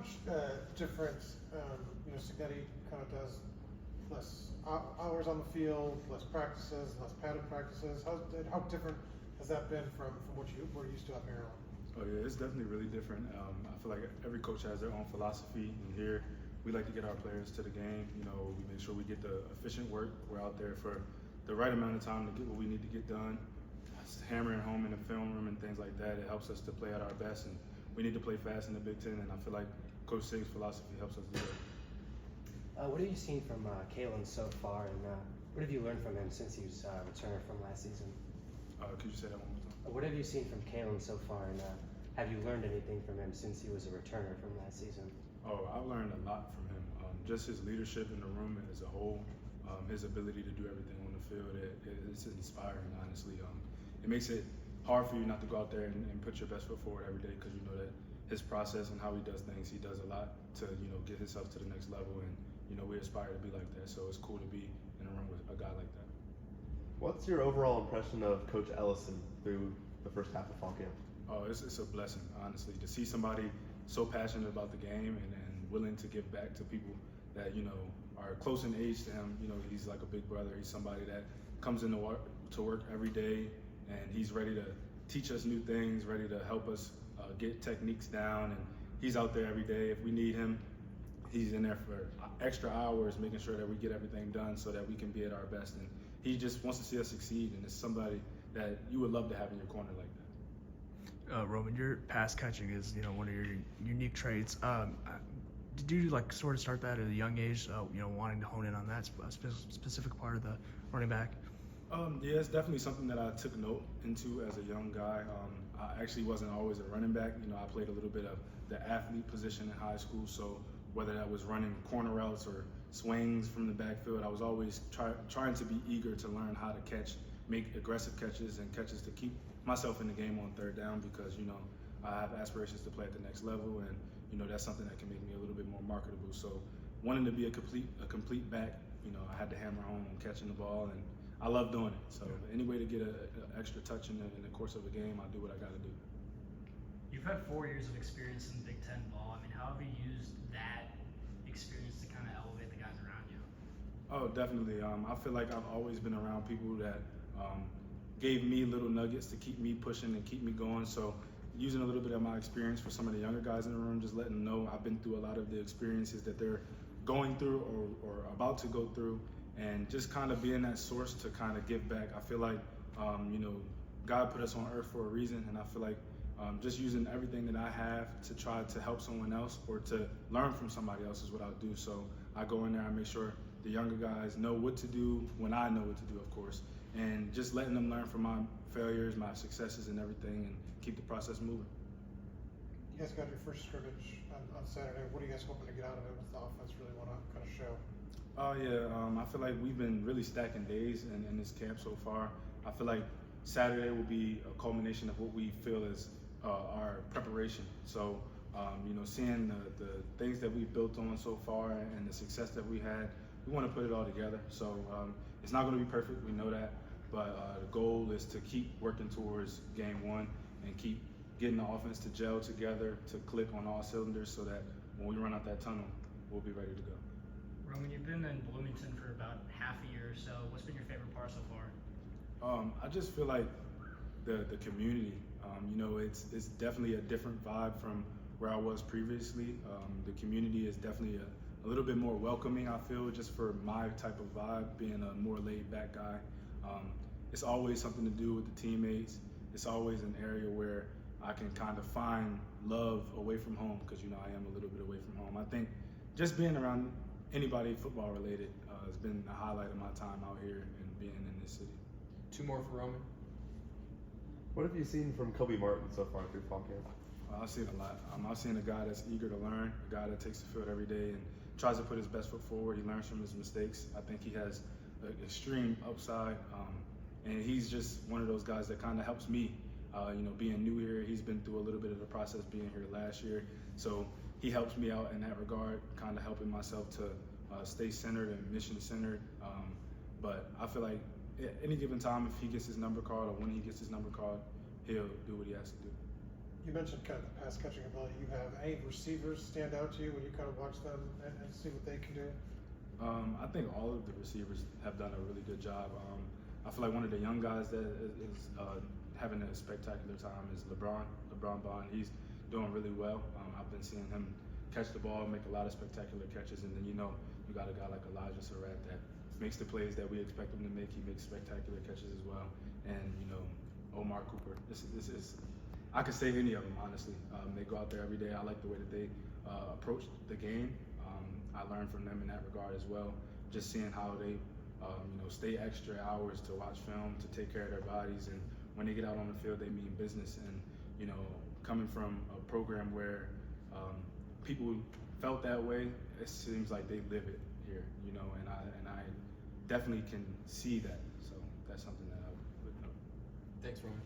much difference, Signetti kind of does less hours on the field, less practices, less padded practices. How different has that been from what you were used to at Maryland? Oh yeah, it's definitely really different. I feel like every coach has their own philosophy, and here we like to get our players to the game. We make sure we get the efficient work. We're out there for the right amount of time to get what we need to get done. Hammering home in the film room and things like that, it helps us to play at our best, and we need to play fast in the Big Ten, and I feel like Coach Sig's philosophy helps us do that. What have you seen from Kalen so far, and what have you learned from him since he was a returner from last season? Could you say that one more time? What have you seen from Kalen so far, and have you learned anything from him since he was a returner from last season? Oh, I've learned a lot from him. Just his leadership in the room as a whole, his ability to do everything on the field, it's inspiring, honestly. It makes it hard for you not to go out there and put your best foot forward every day, because you know that his process and how he does things, he does a lot to get himself to the next level, and we aspire to be like that. So it's cool to be in a room with a guy like that. What's your overall impression of Coach Ellison through the first half of fall camp? Oh, it's a blessing, honestly, to see somebody so passionate about the game and willing to give back to people that are close in age to him. He's like a big brother. He's somebody that comes into work every day, and he's ready to teach us new things, ready to help us get techniques down, and he's out there every day. If we need him, he's in there for extra hours, making sure that we get everything done so that we can be at our best. And he just wants to see us succeed, and it's somebody that you would love to have in your corner like that. Roman, your pass catching is one of your unique traits. Did you sort of start that at a young age? Wanting to hone in on that specific part of the running back? Yeah, it's definitely something that I took note into as a young guy. I actually wasn't always a running back. I played a little bit of the athlete position in high school, so whether that was running corner routes or swings from the backfield, I was always trying to be eager to learn how to catch, make aggressive catches and catches to keep myself in the game on third down, because I have aspirations to play at the next level, and that's something that can make me a little bit more marketable. So wanting to be a complete back, I had to hammer home on catching the ball, and I love doing it. So any way to get an extra touch in the course of a game, I do what I got to do. You've had 4 years of experience in Big Ten ball. How have you used that experience to kind of elevate the guys around you? Oh, definitely. I feel like I've always been around people that gave me little nuggets to keep me pushing and keep me going. So using a little bit of my experience for some of the younger guys in the room, just letting them know I've been through a lot of the experiences that they're going through or about to go through, and just kind of being that source to kind of give back. I feel like, God put us on earth for a reason, and I feel like just using everything that I have to try to help someone else or to learn from somebody else is what I'll do. So I go in there, I make sure the younger guys know what to do when I know what to do, of course, and just letting them learn from my failures, my successes, and everything, and keep the process moving. You guys got your first scrimmage on Saturday. What are you guys hoping to get out of it? What's the offense really want to kind of show? Oh yeah, I feel like we've been really stacking days in this camp so far. I feel like Saturday will be a culmination of what we feel is our preparation. So, seeing the things that we've built on so far and the success that we had, we want to put it all together. So it's not going to be perfect, we know that, but the goal is to keep working towards game one and keep getting the offense to gel together, to click on all cylinders, so that when we run out that tunnel, we'll be ready to go. Roman, you've been in Bloomington for about half a year or so. What's been your favorite part so far? I just feel like the community, it's definitely a different vibe from where I was previously. The community is definitely a little bit more welcoming, I feel, just for my type of vibe, being a more laid back guy. It's always something to do with the teammates. It's always an area where I can kind of find love away from home, because I am a little bit away from home. I think just being around anybody football related has been the highlight of my time out here and being in this city. 2 more for Roman. What have you seen from Kobe Martin so far through fall camp? I've seen a lot. I've seen a guy that's eager to learn, a guy that takes the field every day and tries to put his best foot forward. He learns from his mistakes. I think he has an extreme upside, and he's just one of those guys that kind of helps me. Being new here, he's been through a little bit of the process being here last year, so he helps me out in that regard, kind of helping myself to stay centered and mission centered. But I feel like at any given time, if he gets his number called or when he gets his number called, he'll do what he has to do. you mentioned kind of the pass catching ability you have. Any receivers stand out to you when you kind of watch them and see what they can do? I think all of the receivers have done a really good job. I feel like one of the young guys that is having a spectacular time is LeBron Bond. He's doing really well. I've been seeing him catch the ball, make a lot of spectacular catches, and then you got a guy like Elijah Surratt that makes the plays that we expect him to make. He makes spectacular catches as well, and Omar Cooper. This is I could say any of them honestly. They go out there every day. I like the way that they approach the game. I learn from them in that regard as well. Just seeing how they stay extra hours to watch film, to take care of their bodies, and when they get out on the field, they mean business. And coming from a program where people felt that way, it seems like they live it here. And I definitely can see that. So that's something that I would note. Thanks, Roman.